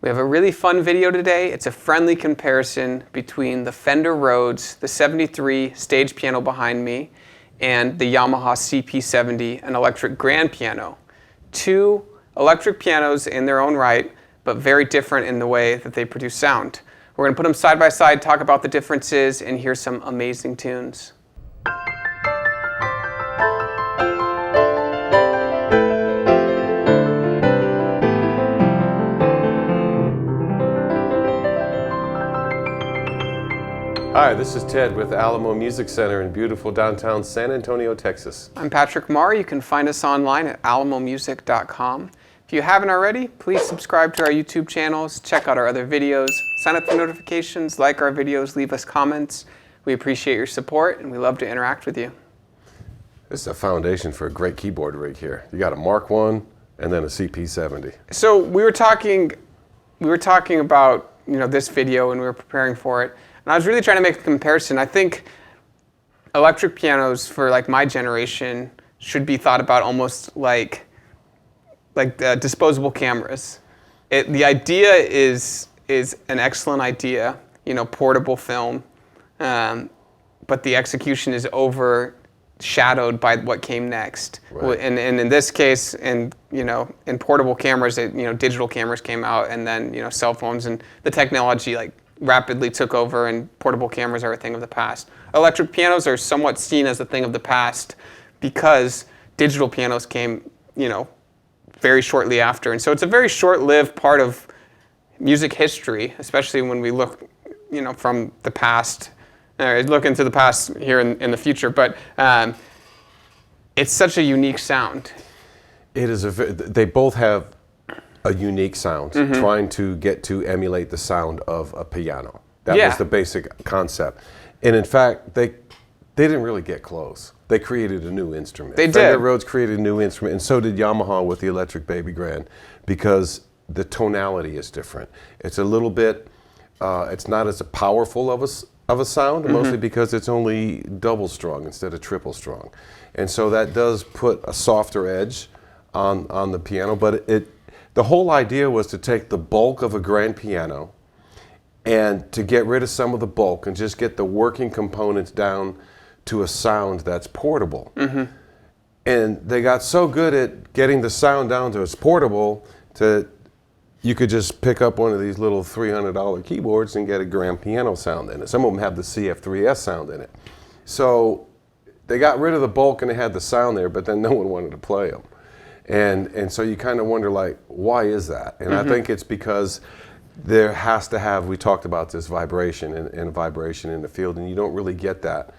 We have a really fun video today. It's a friendly comparison between the Fender Rhodes, the 73 stage piano behind me, and the Yamaha CP-70, an electric grand piano. Two electric pianos in their own right, but very different in the way that they produce sound. We're going to put them side by side, talk about the differences, and hear some amazing tunes. Hi, this is Ted with Alamo Music Center in beautiful downtown San Antonio, Texas. I'm Patrick Marr. You can find us online at alamomusic.com. If you haven't already, please subscribe to our YouTube channels, check out our other videos, sign up for notifications, like our videos, leave us comments. We appreciate your support and we love to interact with you. This is a foundation for a great keyboard rig here. You got a Mark I and then a CP-70. So we were talking about this video and we were preparing for it. And I was really trying to make a comparison. I think electric pianos for my generation should be thought about almost like disposable cameras. The idea is an excellent idea, portable film, but the execution is overshadowed by what came next. Right. And in this case, in portable cameras, digital cameras came out, and then cell phones and the technology rapidly took over, and portable cameras are a thing of the past. Electric pianos are somewhat seen as a thing of the past because digital pianos came, very shortly after. And so it's a very short-lived part of music history, especially when we look, from the past, look into the past here in the future. But it's such a unique sound. It is they both have a unique sound, trying to get to emulate the sound of a piano. That was the basic concept. And in fact, they didn't really get close. They created a new instrument. They did. Fender Rhodes created a new instrument, and so did Yamaha with the electric baby grand, because the tonality is different. It's a little bit, it's not as powerful of a sound, mostly because it's only double strung instead of triple strung. And so that does put a softer edge on the piano, but the whole idea was to take the bulk of a grand piano and to get rid of some of the bulk and just get the working components down to a sound that's portable. And they got so good at getting the sound down to it's portable that you could just pick up one of these little $300 keyboards and get a grand piano sound in it. Some of them have the CF3S sound in it. So they got rid of the bulk and they had the sound there, but then no one wanted to play them. And so you kind of wonder, why is that? And I think it's because there has to have, we talked about this vibration and vibration in the field, and you don't really get that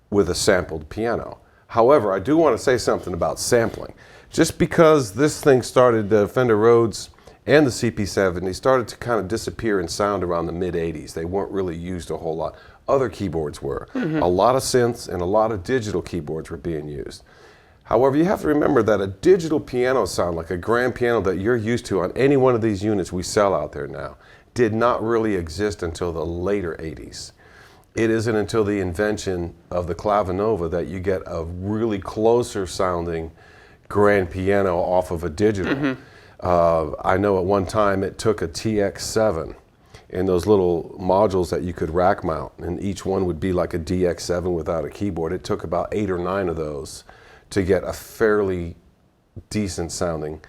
with a sampled piano. However, I do want to say something about sampling. Just because this thing started, the Fender Rhodes and the CP-70 started to kind of disappear in sound around the mid-'80s. They weren't really used a whole lot. Other keyboards were. A lot of synths and a lot of digital keyboards were being used. However, you have to remember that a digital piano sound, like a grand piano that you're used to on any one of these units we sell out there now, did not really exist until the later '80s. It isn't until the invention of the Clavinova that you get a really closer sounding grand piano off of a digital. I know at one time it took a TX7 and those little modules that you could rack mount, and each one would be like a DX7 without a keyboard. It took about 8 or 9 of those to get a fairly decent sounding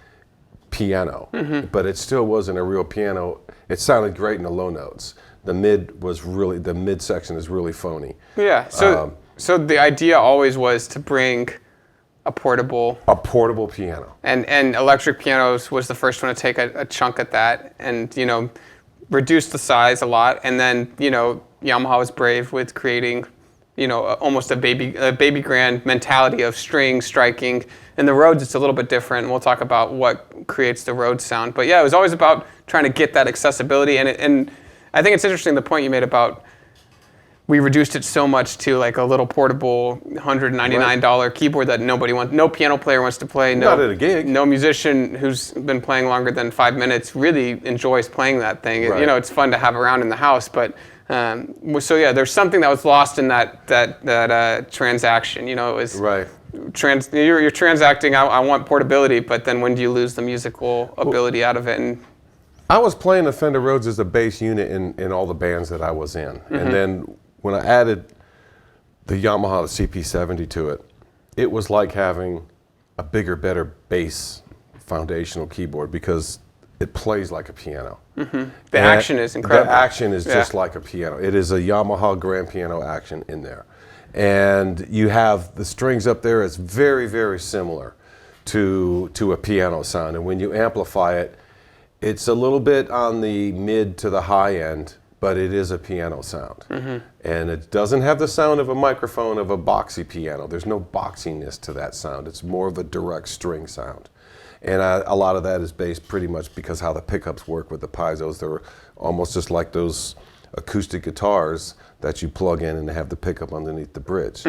piano, but it still wasn't a real piano. It sounded great in the low notes. The mid section is really phony. Yeah, so the idea always was to bring a portable piano. And electric pianos was the first one to take a chunk at that and, reduce the size a lot. And then, Yamaha was brave with creating almost a baby grand mentality of string striking. And the Rhodes, it's a little bit different. And we'll talk about what creates the Rhodes sound. But yeah, it was always about trying to get that accessibility. And I think it's interesting the point you made about we reduced it so much to a little portable $199 keyboard that no piano player wants to play. Not at a gig. No musician who's been playing longer than 5 minutes really enjoys playing that thing. Right. It's fun to have around in the house, but so yeah, there's something that was lost in that transaction. It was right. You're transacting. I want portability, but then when do you lose the musical ability out of it? And I was playing the Fender Rhodes as a bass unit in all the bands that I was in. And then when I added the Yamaha CP-70 to it, it was like having a bigger, better bass foundational keyboard because it plays like a piano. The action is incredible. The action is just like a piano. It is a Yamaha grand piano action in there. And you have the strings up there. It's very, very similar to a piano sound. And when you amplify it, it's a little bit on the mid to the high end, but it is a piano sound. And it doesn't have the sound of a microphone of a boxy piano. There's no boxiness to that sound. It's more of a direct string sound. And a lot of that is based pretty much because how the pickups work with the piezos. They're almost just like those acoustic guitars that you plug in and have the pickup underneath the bridge.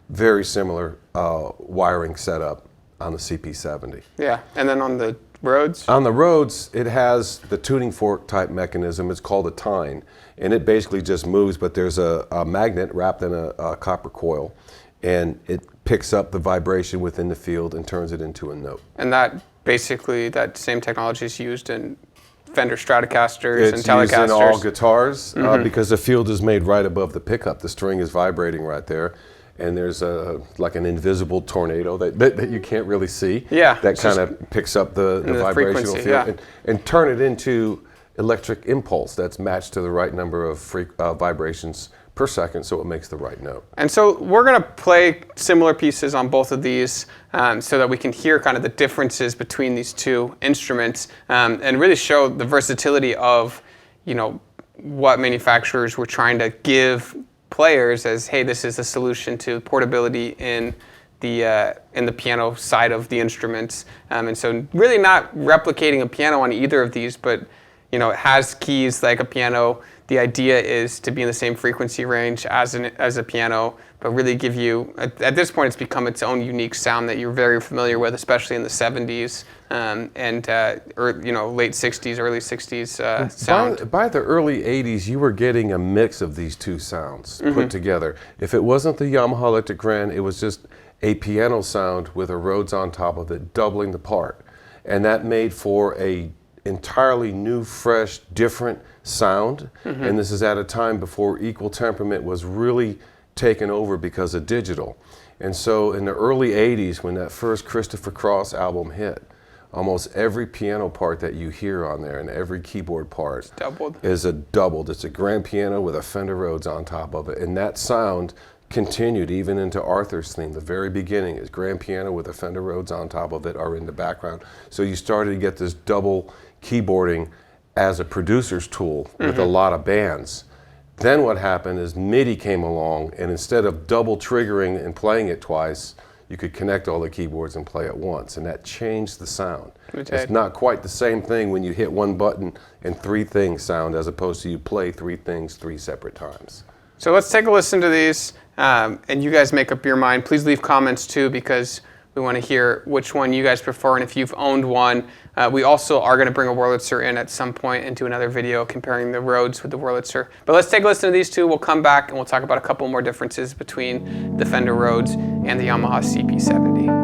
Very similar wiring setup on the CP-70. Yeah, and then on the Rhodes? On the Rhodes, it has the tuning fork type mechanism. It's called a tine, and it basically just moves, but there's a magnet wrapped in a copper coil, and it picks up the vibration within the field and turns it into a note. And that basically, that same technology is used in Fender Stratocasters and Telecasters. It's used in all guitars because the field is made right above the pickup. The string is vibrating right there. And there's like an invisible tornado that you can't really see. Yeah. That kind of picks up the vibrational field and turn it into electric impulse that's matched to the right number of vibrations per second, so it makes the right note. And so we're going to play similar pieces on both of these so that we can hear kind of the differences between these two instruments and really show the versatility of, you know, what manufacturers were trying to give players as, hey, this is a solution to portability in the piano side of the instruments. And so really not replicating a piano on either of these, but you know, it has keys like a piano. The idea is to be in the same frequency range as a piano, but really give you, at this point, it's become its own unique sound that you're very familiar with, especially in the 70s or you know, late 60s, early 60s sound. By the early 80s, you were getting a mix of these two sounds put together. If it wasn't the Yamaha Electric Grand, it was just a piano sound with a Rhodes on top of it, doubling the part. And that made for a entirely new, fresh, different sound. And this is at a time before equal temperament was really taken over because of digital. And so in the early 80s, when that first Christopher Cross album hit, almost every piano part that you hear on there and every keyboard part is a doubled. It's a grand piano with a Fender Rhodes on top of it. And that sound continued even into Arthur's theme. The very beginning is grand piano with a Fender Rhodes on top of it are in the background. So you started to get this double keyboarding as a producer's tool with a lot of bands. Then what happened is MIDI came along, and instead of double triggering and playing it twice, you could connect all the keyboards and play it once, and that changed the sound. It's not quite the same thing when you hit one button and three things sound as opposed to you play three things three separate times. So let's take a listen to these, and you guys make up your mind. Please leave comments too, because we want to hear which one you guys prefer and if you've owned one. We also are going to bring a Wurlitzer in at some point and do another video comparing the Rhodes with the Wurlitzer. But let's take a listen to these two. We'll come back and we'll talk about a couple more differences between the Fender Rhodes and the Yamaha CP-70.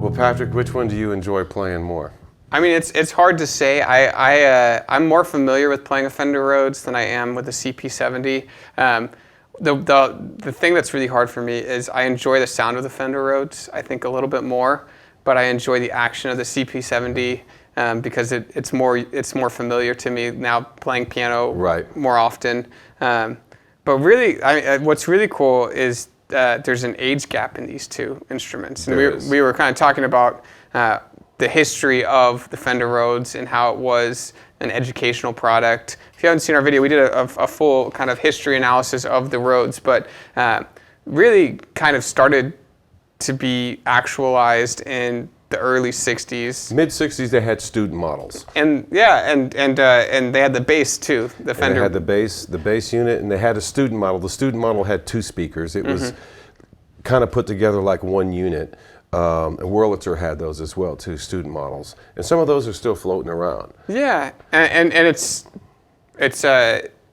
Well, Patrick, which one do you enjoy playing more? I mean, it's hard to say. I'm more familiar with playing a Fender Rhodes than I am with a CP-70. The thing that's really hard for me is I enjoy the sound of the Fender Rhodes, I think a little bit more, but I enjoy the action of the CP-70 because it's more familiar to me now playing piano more often. But really, what's really cool is there's an age gap in these two instruments. And we were kind of talking about the history of the Fender Rhodes and how it was an educational product. If you haven't seen our video, we did a full kind of history analysis of the Rhodes, but really kind of started to be actualized in the early 60s. Mid-60s, they had student models. And yeah, and they had the bass too, the Fender. And they had the bass unit, and they had a student model. The student model had 2 speakers. It was kind of put together like one unit. And Wurlitzer had those as well, 2 student models, and some of those are still floating around. Yeah, and it's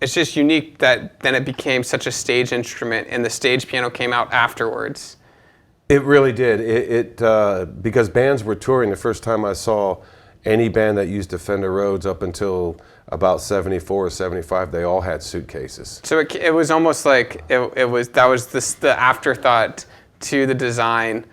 just unique that then it became such a stage instrument, and the stage piano came out afterwards. It really did. Because bands were touring. The first time I saw any band that used a Fender Rhodes up until about 74 or 75, they all had suitcases. So it was almost like that was the afterthought to the design.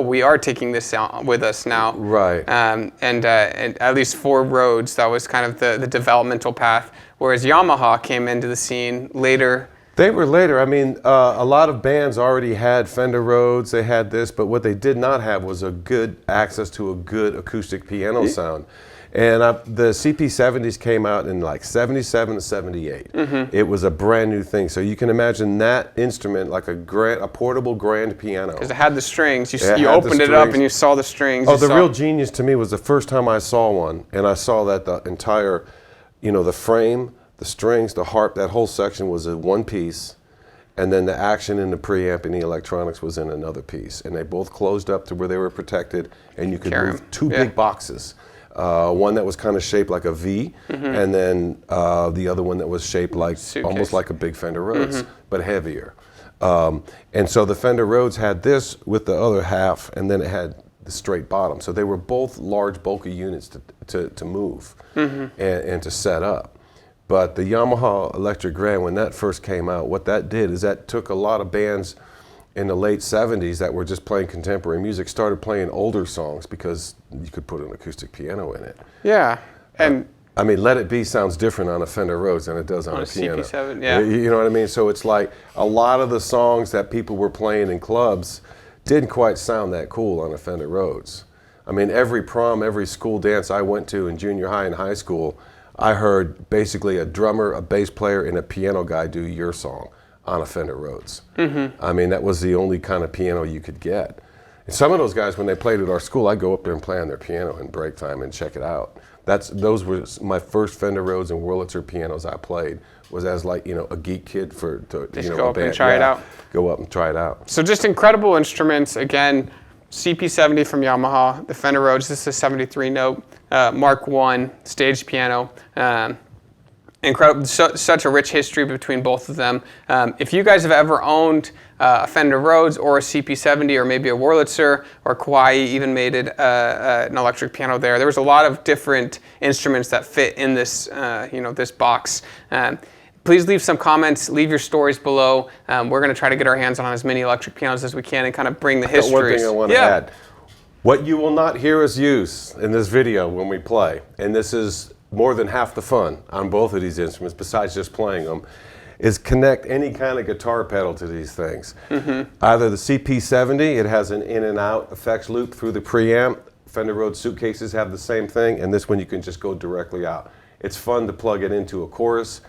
We are taking this out with us now. Right. And at least for Rhodes, that was kind of the developmental path, whereas Yamaha came into the scene later. They were later. I mean, a lot of bands already had Fender Rhodes, they had this, but what they did not have was a good access to a good acoustic piano sound. And the CP-70s came out in like 77 to 78. It was a brand new thing. So you can imagine that instrument like a portable grand piano. Because it had the strings. You opened it up and you saw the strings. Oh, the real genius to me was the first time I saw one, and I saw that the entire, the frame, the strings, the harp, that whole section was in one piece, and then the action in the preamp and the electronics was in another piece. And they both closed up to where they were protected, and you could move 2 big boxes. One that was kind of shaped like a V, and then the other one that was shaped like almost like a big Fender Rhodes, but heavier. And so the Fender Rhodes had this with the other half, and then it had the straight bottom. So they were both large, bulky units to move and to set up. But the Yamaha Electric Grand, when that first came out, what that did is that took a lot of bands in the late 70s that were just playing contemporary music, started playing older songs because you could put an acoustic piano in it. Yeah. And I mean, Let It Be sounds different on a Fender Rhodes than it does on a piano. CP-70, yeah. You know what I mean? So it's like a lot of the songs that people were playing in clubs didn't quite sound that cool on a Fender Rhodes. I mean, every prom, every school dance I went to in junior high and high school, I heard basically a drummer, a bass player, and a piano guy do your song on a Fender Rhodes. I mean, that was the only kind of piano you could get. And some of those guys, when they played at our school, I'd go up there and play on their piano in break time and check it out. Those were my first Fender Rhodes and Wurlitzer pianos I played, was as like, a geek kid to go up and try it out. Go up and try it out. So just incredible instruments. Again, CP-70 from Yamaha, the Fender Rhodes, this is a 73 note, Mark I stage piano. Incredible, such a rich history between both of them. If you guys have ever owned a Fender Rhodes or a CP-70 or maybe a Wurlitzer, or Kauai even made it an electric piano there. There was a lot of different instruments that fit in this, this box. Please leave some comments, leave your stories below. We're going to try to get our hands on as many electric pianos as we can and kind of bring the histories. One thing I want to add. What you will not hear us use in this video when we play, and this is more than half the fun on both of these instruments, besides just playing them, is connect any kind of guitar pedal to these things. Either the CP-70, it has an in and out effects loop through the preamp. Fender Rhodes suitcases have the same thing, and this one you can just go directly out. It's fun to plug it into a chorus,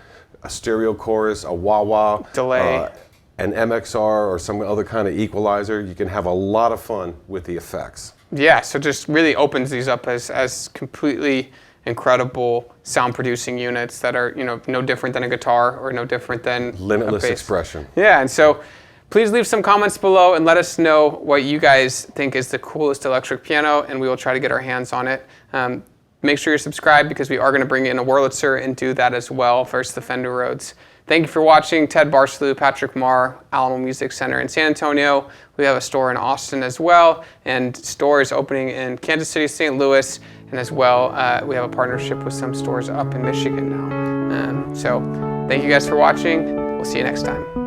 a stereo chorus, a wah-wah, delay, an MXR or some other kind of equalizer. You can have a lot of fun with the effects. Yeah, so just really opens these up as completely incredible sound producing units that are no different than a guitar or no different than limitless a bass. Expression. Yeah, and so please leave some comments below and let us know what you guys think is the coolest electric piano, and we will try to get our hands on it. Make sure you're subscribed because we are going to bring in a Wurlitzer and do that as well versus the Fender Rhodes. Thank you for watching. Ted Barslew, Patrick Marr, Alamo Music Center in San Antonio. We have a store in Austin as well, and stores opening in Kansas City, St. Louis, and as well, we have a partnership with some stores up in Michigan now. So thank you guys for watching. We'll see you next time.